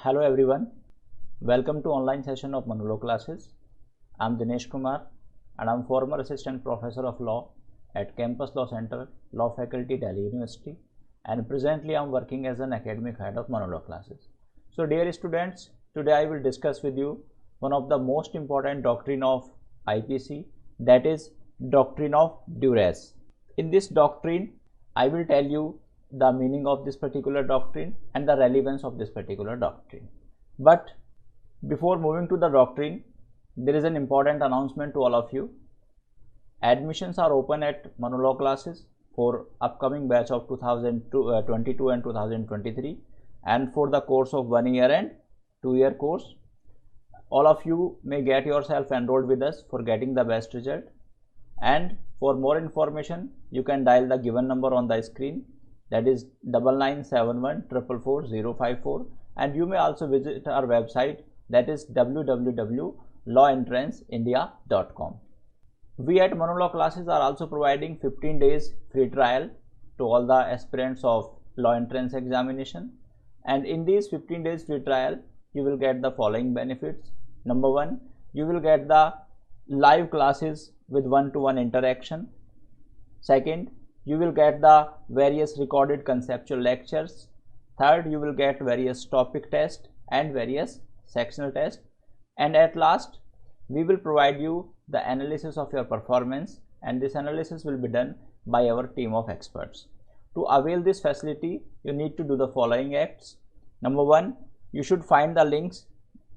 Hello everyone, welcome to online session of Manu Law classes. I am Dinesh Kumar and I am former assistant professor of law at Campus Law Center, Law Faculty, Delhi University, and presently I am working as an academic head of Manu Law classes. So dear students, today I will discuss with you one of the most important doctrine of IPC, that is doctrine of duress. In this doctrine, I will tell you the meaning of this particular doctrine and the relevance of this particular doctrine. But before moving to the doctrine, there is an important announcement to all of you. Admissions are open at Manu Law classes for upcoming batch of 2022 and 2023 and for the course of 1 year and 2 year course. All of you may get yourself enrolled with us for getting the best result, and for more information you can dial the given number on the screen, that is 9971 444 054, and you may also visit our website, that is www.lawentranceindia.com. We at Manu Law classes are also providing 15 days free trial to all the aspirants of law entrance examination, and in these 15 days free trial you will get the following benefits. Number one, you will get the live classes with one-to-one interaction. Second, you will get the various recorded conceptual lectures. Third, you will get various topic tests and various sectional tests. And at last, we will provide you the analysis of your performance, and this analysis will be done by our team of experts. To avail this facility, you need to do the following acts. Number one, you should find the links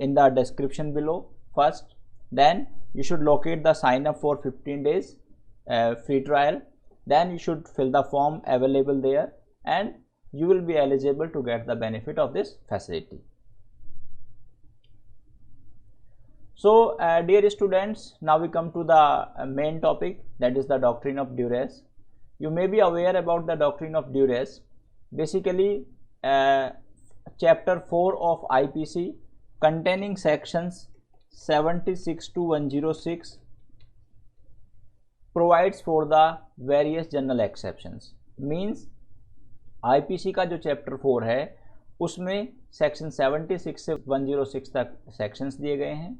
in the description below first. Then you should locate the sign up for 15 days free trial. Then you should fill the form available there, and you will be eligible to get the benefit of this facility. So dear students, now we come to the main topic, that is the doctrine of duress. You may be aware about the doctrine of duress. Basically chapter 4 of IPC containing sections 76 to 106 provides for the various general exceptions. Means IPC का जो chapter 4 है उसमें section 76 से 106 तक sections दिए गए हैं,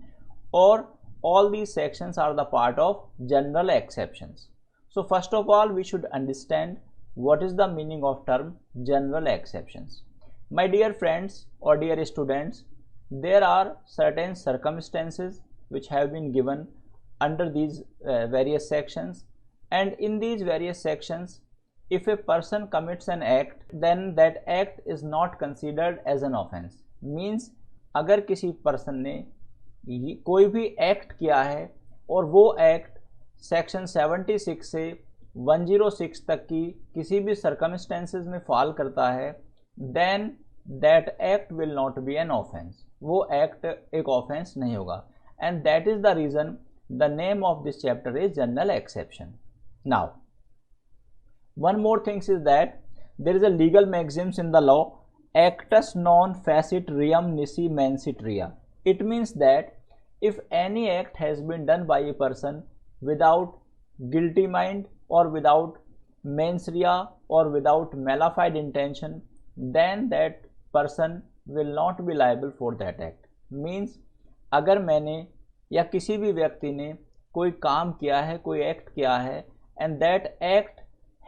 और all these sections are the part of general exceptions. So first of all we should understand what is the meaning of term general exceptions. My dear friends or dear students, there are certain circumstances which have been given under these various sections, and in these various sections if a person commits an act, then that act is not considered as an offense. Means अगर किसी person ने कोई भी act किया है और वो act section 76 से 106 तक की किसी भी सर्कमस्टेंसेस में फॉल करता है, then that act will not be an offence. वो एक्ट एक ऑफेंस नहीं होगा, and that is the reason the name of this chapter is general exception. Now one more thing is that there is a legal maxims in the law, actus non facit reum nisi mansit rea. It means that if any act has been done by a person without guilty mind or without mens rea or without mala-fide intention, then that person will not be liable for that act. Means अगर मैंने या किसी भी व्यक्ति ने कोई काम किया है, कोई एक्ट किया है, and that act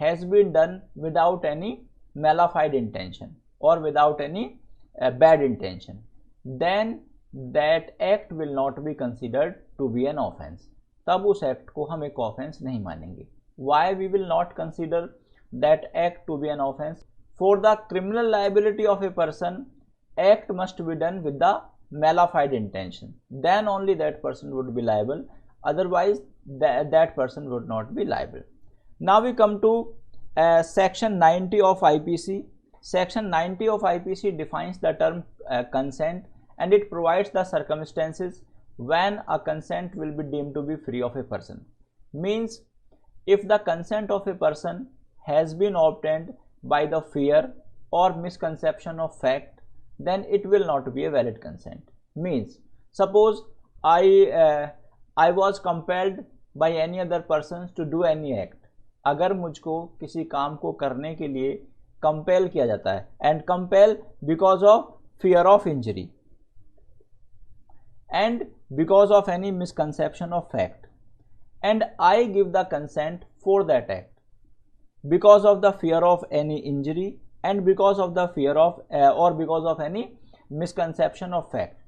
has been done without any mala-fide intention or without any bad intention, then that act will not be considered to be an offense. तब उस एक्ट को हम एक ऑफेंस नहीं मानेंगे. Why we will not consider that act to be an offense? For the criminal liability of a person, act must be done with the mala-fide intention. Then only that person would be liable. Otherwise, that person would not be liable. Now we come to section 90 of IPC. Section 90 of IPC defines the term consent, and it provides the circumstances when a consent will be deemed to be free of a person. Means if the consent of a person has been obtained by the fear or misconception of fact, then it will not be a valid consent. Means suppose I was compelled by any other persons to do any act. अगर मुझको किसी काम को करने के लिए compel किया जाता है, and compel because of fear of injury, and because of any misconception of fact, and I give the consent for that act because of the fear of any injury and because of the fear of or because of any misconception of fact,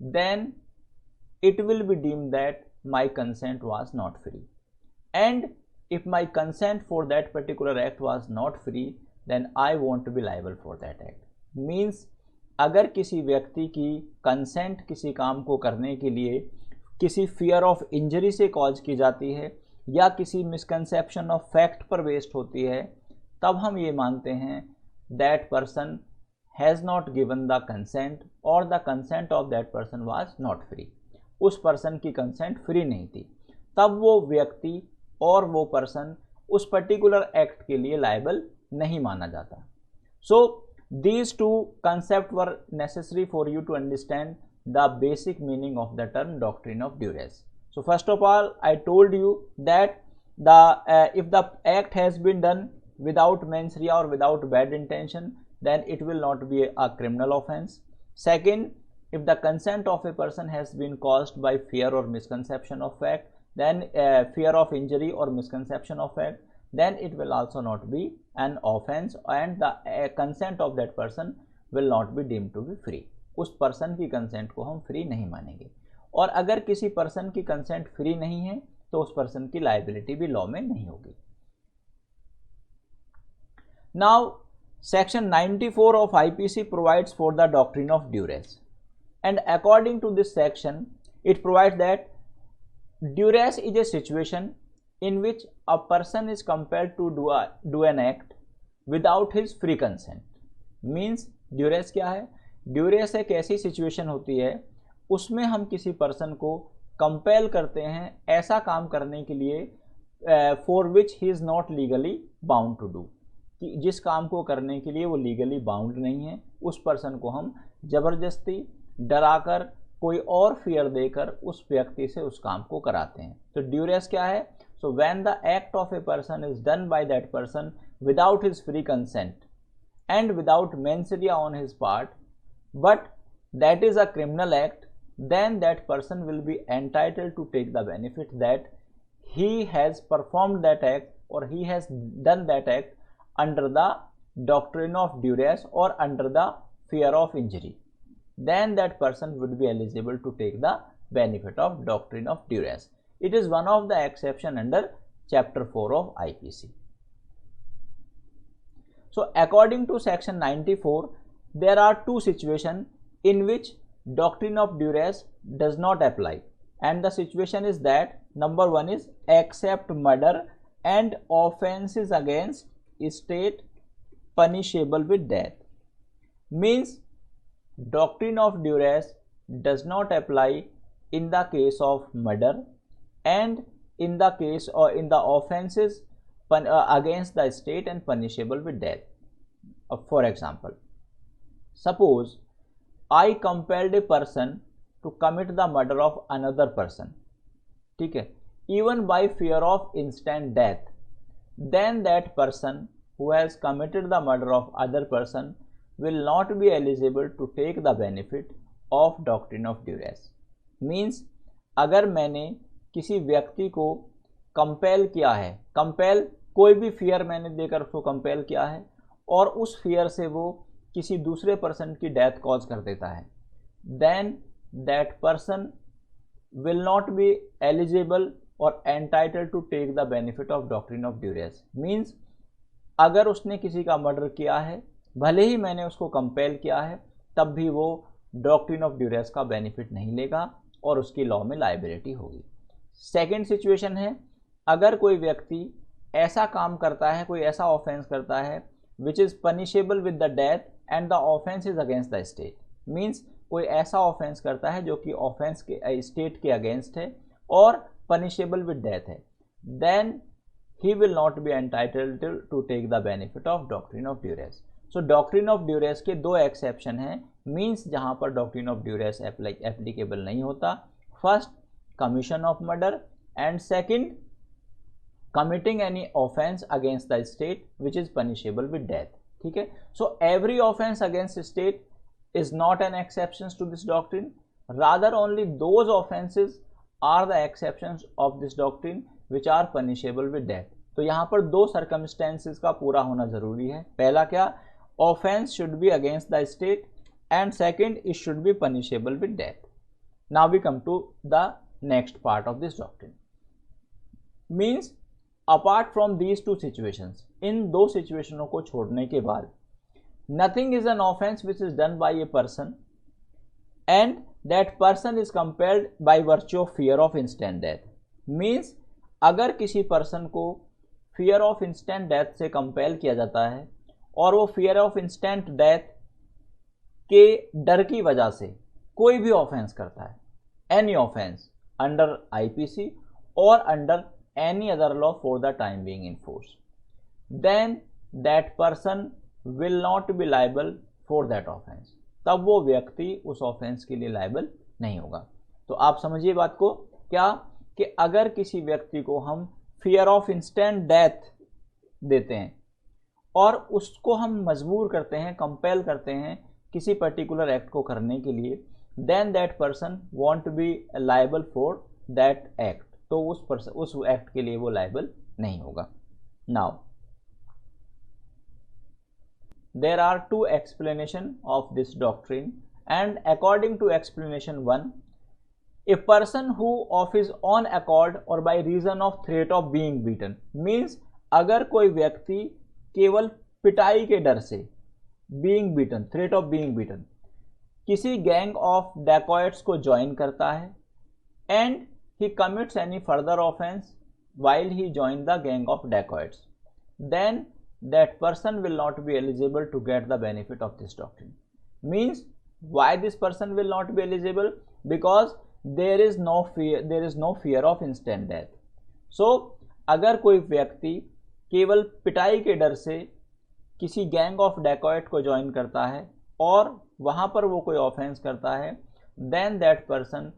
then it will be deemed that my consent was not free. And if my consent for that particular act was not free, then I won't be liable for that act. Means अगर किसी व्यक्ति की consent किसी काम को करने के लिए किसी फियर ऑफ इंजरी से कॉज की जाती है या किसी मिसकंसेप्शन ऑफ फैक्ट पर बेस्ड होती है, तब हम ये मानते हैं that person has not given the consent और the consent of that person was not free. उस पर्सन की कंसेंट फ्री नहीं थी, तब वो व्यक्ति और वो पर्सन उस पर्टिकुलर एक्ट के लिए लायबल नहीं माना जाता। सो these two concepts were necessary for you to understand the basic meaning of the term doctrine of duress. So first of all, I told you that if the act has been done without mens rea or without bad intention, then it will not be a criminal offense. Second, if the consent of a person has been caused by fear or misconception of fact, then fear of injury or misconception of fact, then it will also not be an offense and the consent of that person will not be deemed to be free. उस person की consent को हम free नहीं मानेंगे, और अगर किसी person की कंसेंट फ्री नहीं है तो उस पर्सन की लायबिलिटी भी लॉ में नहीं होगी। Now section 94 of IPC provides for the doctrine of duress, and according to this section it provides that duress is a situation in which a person is compelled to do an act without his free consent. Means duress क्या है? Duress एक ऐसी situation होती है उसमें हम किसी person को कंपेल करते हैं ऐसा काम करने के लिए for which he is not legally bound to do, कि जिस काम को करने के लिए वो लीगली बाउंड नहीं है, उस पर्सन को हम ज़बरदस्ती डराकर कोई और फियर देकर उस व्यक्ति से उस काम को कराते हैं। तो ड्यूरेस क्या है? So when the act of a person is done by that person without his free consent and without mens rea on his part, but that is a criminal act, then that person will be entitled to take the benefit that he has performed that act or he has done that act under the doctrine of duress or under the fear of injury. Then that person would be eligible to take the benefit of doctrine of duress. It is one of the exception under chapter 4 of IPC. So according to section 94, there are two situations in which doctrine of duress does not apply, and the situation is that number one is except murder and offenses against state punishable with death. Means doctrine of duress does not apply in the case of murder and in the case or in the offenses against the state and punishable with death. For example, suppose I compelled a person to commit the murder of another person, ठीक है, even by fear of instant death, then that person who has committed the murder of other person will not be eligible to take the benefit of doctrine of duress. Means अगर मैंने किसी व्यक्ति को compel किया है, compel कोई भी fear मैंने देकर उसको कंपेल किया है और उस फियर से वो किसी दूसरे पर्सन की डेथ कॉज कर देता है, then that person will not be eligible और entitled to take the benefit of doctrine of duress. Means अगर उसने किसी का मर्डर किया है, भले ही मैंने उसको कंपेल किया है, तब भी वो डॉक्ट्रिन ऑफ ड्यूरेस का बेनिफिट नहीं लेगा और उसकी लॉ में लायबिलिटी होगी। सेकेंड सिचुएशन है, अगर कोई व्यक्ति ऐसा काम करता है, कोई ऐसा ऑफेंस करता है which is punishable with the death and the offence is against the state. Means कोई ऐसा ऑफेंस करता है जो कि ऑफेंस के स्टेट के अगेंस्ट है और पनिशेबल विद डेथ है, then he will not be entitled to take the benefit of doctrine of duress. So doctrine of duress के दो एक्सेप्शन हैं, मीन्स जहाँ पर doctrine of duress एप्लीकेबल नहीं होता। First commission of murder and second committing any offense against the state which is punishable with death। ठीक है, so every offense against state is not an exception to this doctrine. Rather, only those offenses are the exceptions of this doctrine which are punishable with death. तो यहाँ पर दो circumstances का पूरा होना जरूरी है. पहला क्या, offense should be against the state, and second, it should be punishable with death. Now we come to the next part of this doctrine. Means apart from these two situations, इन दो situations को छोड़ने के बाद, nothing is an offense which is done by a person and that person is compelled by virtue of fear of instant death. Means अगर किसी person को fear of instant death से compel किया जाता है और वो fear of instant death के डर की वजह से कोई भी offense करता है, any offense under IPC or under any other law for the time being in force, then that person will not be liable for that offense. तब वो व्यक्ति उस ऑफेंस के लिए लायबल नहीं होगा. तो आप समझिए बात को, क्या कि अगर किसी व्यक्ति को हम फियर ऑफ इंस्टेंट डेथ देते हैं और उसको हम मजबूर करते हैं, कंपेल करते हैं किसी पर्टिकुलर एक्ट को करने के लिए, then that person won't be liable for that act. तो उस एक्ट के लिए वो लायबल नहीं होगा. Now there are two explanations of this doctrine, and according to explanation 1, a person who of his own accord or by reason of threat of being beaten, means अगर कोई व्यक्ति केवल पिटाई के डर से being beaten, threat of being beaten, किसी gang of dacoits को ज्वाइन करता है and he commits any further offense while he joined the gang of dacoits, then that person will not be eligible to get the benefit of this doctrine. Means why this person will not be eligible? Because there is no fear of instant death. So अगर कोई व्यक्ति केवल पिटाई के डर से किसी gang of dacoit को ज्वाइन करता है और वहां पर वो कोई ऑफेंस करता है, then that person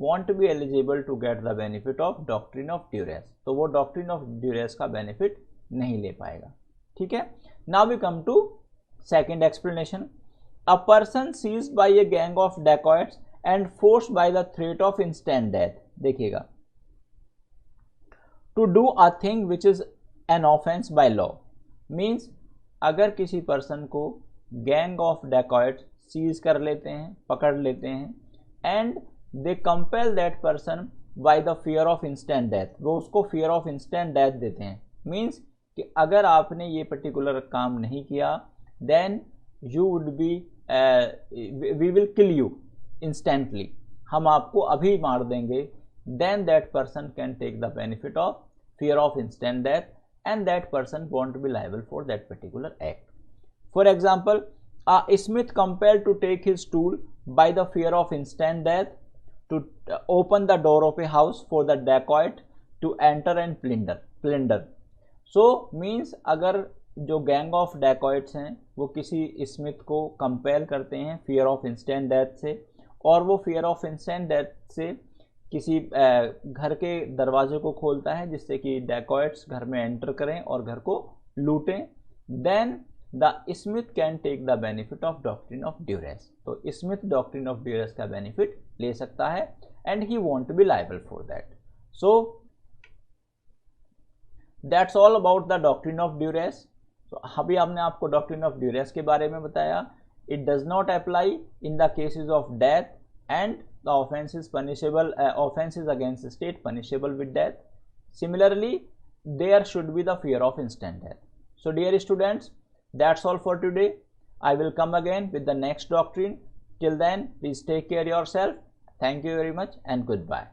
won't be eligible to get the benefit of doctrine of duress. तो वो doctrine of duress का benefit नहीं ले पाएगा. ठीक है. Now we come to second explanation. A person seized by a gang of dacoits and forced by the threat of instant death. देखिएगा, to do a thing which is an offence by law. Means अगर किसी person को gang of dacoits seize कर लेते हैं, पकड़ लेते हैं, and they compel that person by the fear of instant death, वो उसको फियर ऑफ इंस्टेंट डेथ देते हैं. मीन्स कि अगर आपने ये पर्टिकुलर काम नहीं किया, then you would be, we will kill you instantly, हम आपको अभी मार देंगे. Then that person can take the benefit of fear of instant death and that person won't be liable for that particular act. For example, Smith compelled to take his tool by the fear of instant death to open the door of a house for the dacoit to enter and plunder. So means अगर जो gang of dacoits हैं वो किसी Smith को compel करते हैं fear of instant death से, और वो फियर ऑफ इंस्टेंट डेथ से किसी घर के दरवाजे को खोलता है जिससे कि डेकॉइट्स घर में एंटर करें और घर को लूटें, then the Smith can take the benefit of doctrine of duress. तो स्मिथ डॉक्ट्रिन ऑफ ड्यूरेस का बेनिफिट ले सकता है and he won't be liable for that. So that's all about the doctrine of duress. तो अभी हमने आपको doctrine of duress के बारे में बताया. It does not apply in the cases of death and the offence is punishable, offence is against state punishable with death. Similarly there should be the fear of instant death. So dear students, that's all for today. I will come again with the next doctrine. Till then, please take care yourself. Thank you very much and good bye.